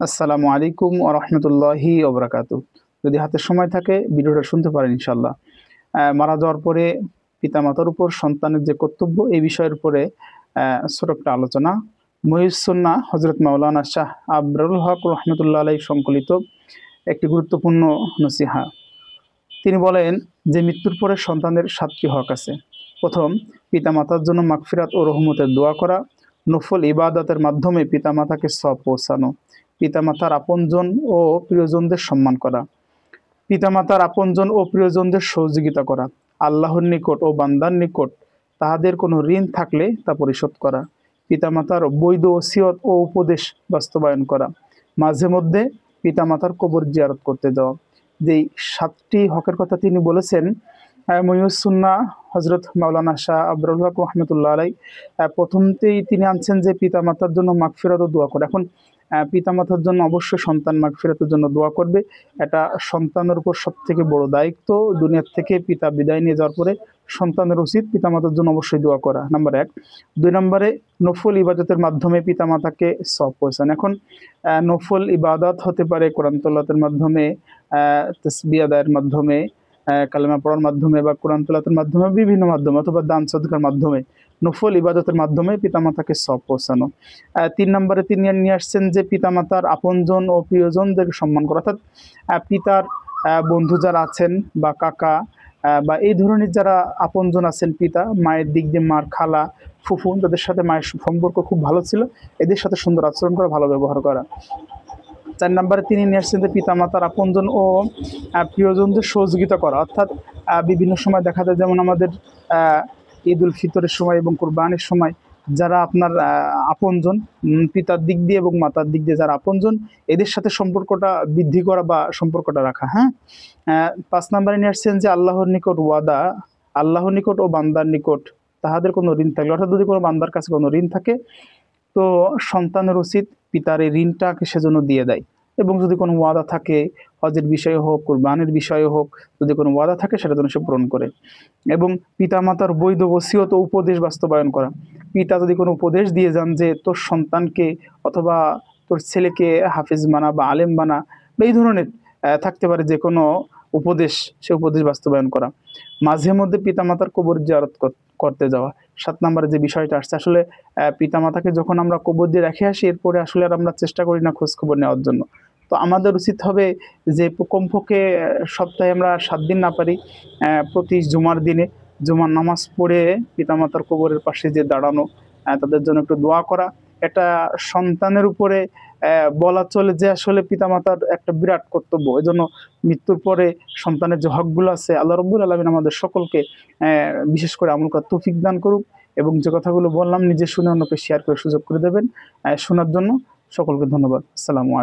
আসসালামু আলাইকুম ওয়া রাহমাতুল্লাহি ওয়া বারাকাতুহু। যদি হাতে সময় থাকে ভিডিওটা শুনতে পারেন ইনশাআল্লাহ। মারা যাওয়ার পরে পিতামাতার উপর সন্তানের যে কর্তব্য এই বিষয়ের উপরে ছোট একটা আলোচনা। মুহিউস সুন্নাহ হযরত মাওলানা শাহ আবরারুল হক রাহমাতুল্লাহ আলাইহি সংকলিত একটি গুরুত্বপূর্ণ নসিহা। তিনি বলেন যে মৃত্যুর পরে সন্তানের ৭টি হক আছে। প্রথম, পিতামাতার জন্য মাগফিরাত ও রহমতের দোয়া করা, নফল ইবাদতের মাধ্যমে পিতামাতাকে সওয়াব পৌঁছানো, পিতামাতার আপনজন ও প্রিয়জনদের সম্মান করা, পিতামাতার আপনজন ও প্রিয়জনদের সহযোগিতা করা, আল্লাহর নিকট ও বান্দার নিকট তাহাদের কোনো ঋণ থাকলে তা পরিশোধ করা, পিতামাতার বৈধ ওসিয়ত ও উপদেশ বাস্তবায়ন করা, মাঝে মধ্যে পিতামাতার কবর জিয়ারত করতে যাওয়া। যেই ৭টি হকের কথা তিনি বলেছেন, মুহিউস সুন্নাহ হযরত মাওলানা শাহ আবরারুল হক রাহমাতুল্লাহ আলাইহি প্রথমতেই তিনি আনছেন যে পিতামাতার জন্য মাগফিরাত ও দোয়া করে। এখন পিতামাতার জন্য অবশ্যই সন্তান মাগফিরাতের জন্য দোয়া করবে। এটা সন্তানের উপর সবথেকে বড় দায়িত্ব। দুনিয়ার থেকে পিতা বিদায় নিয়ে যাওয়ার পরে সন্তানের উচিত পিতামাতার জন্য অবশ্যই দোয়া করা, নাম্বার ১। ২ নম্বরে নফল ইবাদতের মাধ্যমে পিতামাতাকে সওয়াব পৌঁছানো। এখন নফল ইবাদত হতে পারে কোরআন তেলাওয়াতের মাধ্যমে, তাসবিহ আদায়ের মাধ্যমে, কালেমা পড়ার মাধ্যমে বা কোরআন তেলাওয়াতের মাধ্যমে, বিভিন্ন মাধ্যমে অথবা দান সদকার মাধ্যমে, নফল ইবাদতের মাধ্যমে পিতামাতাকে সওয়াব পৌঁছানো। ৩ নম্বরে তিনি নিয়ে আসছেন যে পিতামাতার আপনজন ও প্রিয়জনদেরকে সম্মান করা, অর্থাৎ পিতার বন্ধু যারা আছেন বা কাকা বা এই ধরনের যারা আপনজন আছেন, পিতা মায়ের দিক দিয়ে মার খালা ফুফু, তাদের সাথে মায়ের সম্পর্ক খুব ভালো ছিল, এদের সাথে সুন্দর আচরণ করা, ভালো ব্যবহার করা। ৪ নম্বরে তিনি নিয়ে আসছেন যে পিতামাতার আপনজন ও প্রিয়জনদের সহযোগিতা করা, অর্থাৎ বিভিন্ন সময় দেখা যায় যেমন আমাদের ঈদ উল ফিতরের সময় এবং কোরবানির সময় যারা আপনার আপনজন পিতার দিক দিয়ে এবং মাতার দিক দিয়ে যারা আপনজন, এদের সাথে সম্পর্কটা বৃদ্ধি করা বা সম্পর্কটা রাখা। ৫ নম্বরে নিয়ে আসছেন যে আল্লাহর নিকট ওয়াদা, আল্লাহর নিকট ও বান্দার নিকট তাহাদের কোনো ঋণ থাকলে, অর্থাৎ যদি কোনো বান্দার কাছে কোনো ঋণ থাকে তো সন্তানের উচিত পিতার এই ঋণটাকে সেজন্য দিয়ে দেয়। এবং যদি কোনো ওয়াদা থাকে, হজের বিষয়ে হোক, কুরবানির বিষয়ে হোক, যদি কোনো ওয়াদা থাকে সেটা যেন সে পূরণ করে। এবং পিতামাতার বৈধ ওসিয়ত ও উপদেশ বাস্তবায়ন করা। পিতা যদি কোনো উপদেশ দিয়ে যান যে তোর সন্তানকে অথবা তোর ছেলেকে হাফিজ বানা বা আলেম বানা বা এই ধরনের থাকতে পারে যে কোনো উপদেশ, সে উপদেশ বাস্তবায়ন করা। মাঝে মধ্যে পিতামাতার কবর জিয়ারত করতে যাওয়া। ৭ নম্বরে যে বিষয়টা আসছে, আসলে পিতামাতাকে যখন আমরা কবর দিয়ে রেখে আসি এরপরে আসলে আর আমরা চেষ্টা করি না খোঁজ খবর নেওয়ার জন্য। তো আমাদের উচিত হবে যে কমপক্ষে সপ্তাহে আমরা ৭ দিন না পারি, প্রতি জুমার দিনে জুমার নামাজ পড়ে পিতামাতার কবরের পাশে যে দাঁড়ানো, তাদের জন্য একটু দোয়া করা। এটা সন্তানের উপরে বলা চলে যে আসলে পিতামাতার একটা বিরাট কর্তব্য। এজন্য মৃত্যুর পরে সন্তানের যে হকগুলো আছে আল্লাহ রাব্বুল আলামিন আমাদের সকলকে বিশেষ করে আমল করার তৌফিক দান করুক। এবং যে কথাগুলো বললাম নিজে শুনে অন্যকে শেয়ার করে সুযোগ করে দেবেন। শোনার জন্য সকলকে ধন্যবাদ। আসসালামু আলাইকুম।